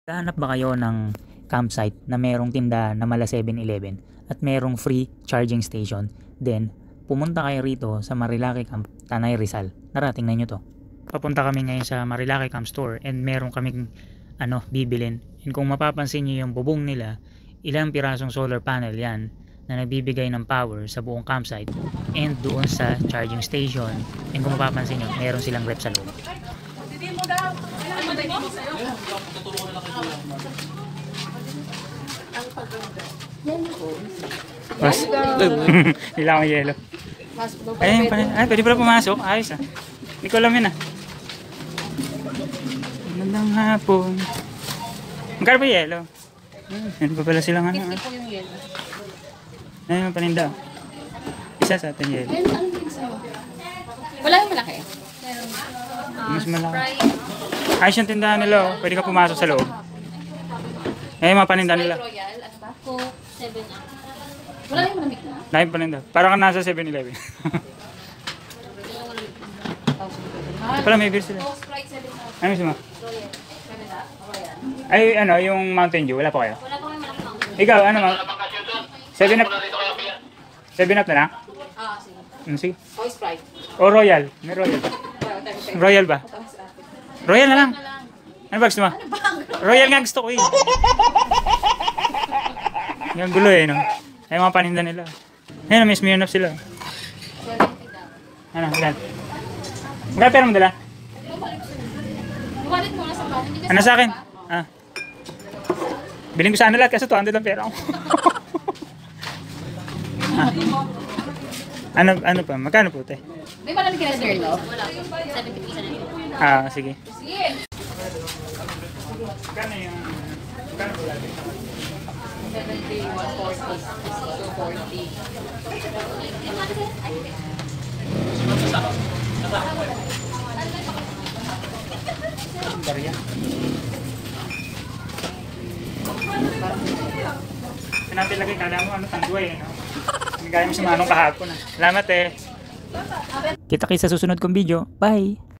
Hanap ba kayo ng campsite na merong tinda na mala 7-Eleven at merong free charging station? Then, pumunta kayo rito sa Marilaki Camp, Tanay Rizal. Narating na nyo to. Papunta kami ngayon sa Marilaki Camp Store and meron kaming bibilin. And kung mapapansin nyo yung bubong nila, ilang pirasong solar panel yan na nagbibigay ng power sa buong campsite and doon sa charging station. And kung mapapansin nyo, meron silang rep sa loob. Mas nila akong yelo. Ay, pwede pala pumasok. Ayos ah. Hindi ko alam yun ah. Magandang hapon. Magkano ba yelo? Yan pa pala silang ano. 50 po yung yelo. Ayun, paninda. Isa sa atin yelo. Wala yung malaki. Mas malaki. Ayos yung tindahan nila oh. Pwede ka pumasok sa loob. Ayun mga paninda nila. Royal, ano ba? Coke, 7-Up. Wala yung malamig na. Laking paninda. Parang ka nasa 7-Eleven. Pala may beer sila. Coke, Sprite, 7-Up. Ano gusto mo? Royal. 7-Up. Royal. Ay, ano, yung Mountain Dew. Wala pa kayo? Wala pa may malaki na. Ikaw, ano mo? 7-Up. 7-Up na lang? Sige. Sige. Coke, Sprite. O Royal. May Royal. Royal ba? Royal na lang. Ano ba gusto mo? Royal nga gusto ko eh. Yung gulo eh, no? Ay, mga paninda nila. Ayun, may Smirnoff sila. Ano, ilan? Magkano pera mo dala? Bukalit mo na sa bahay. Hindi Ano sa akin? Ah. Biling ko sana lahat kasi 200 lang pera ko. Ah. Ano pa? Magkano po, te? May malamig ka na sir, no? Wala. 70 piso na yun. Ah, sige. Sige. Magkano yung... Magkano po lahat? 70, 140, 240. Barya. Natin lagay, kala mo tangguay eh, no? Hindi kaya mo sa manong kahapon. Salamat eh. Kita kayo sa susunod kong video. Bye!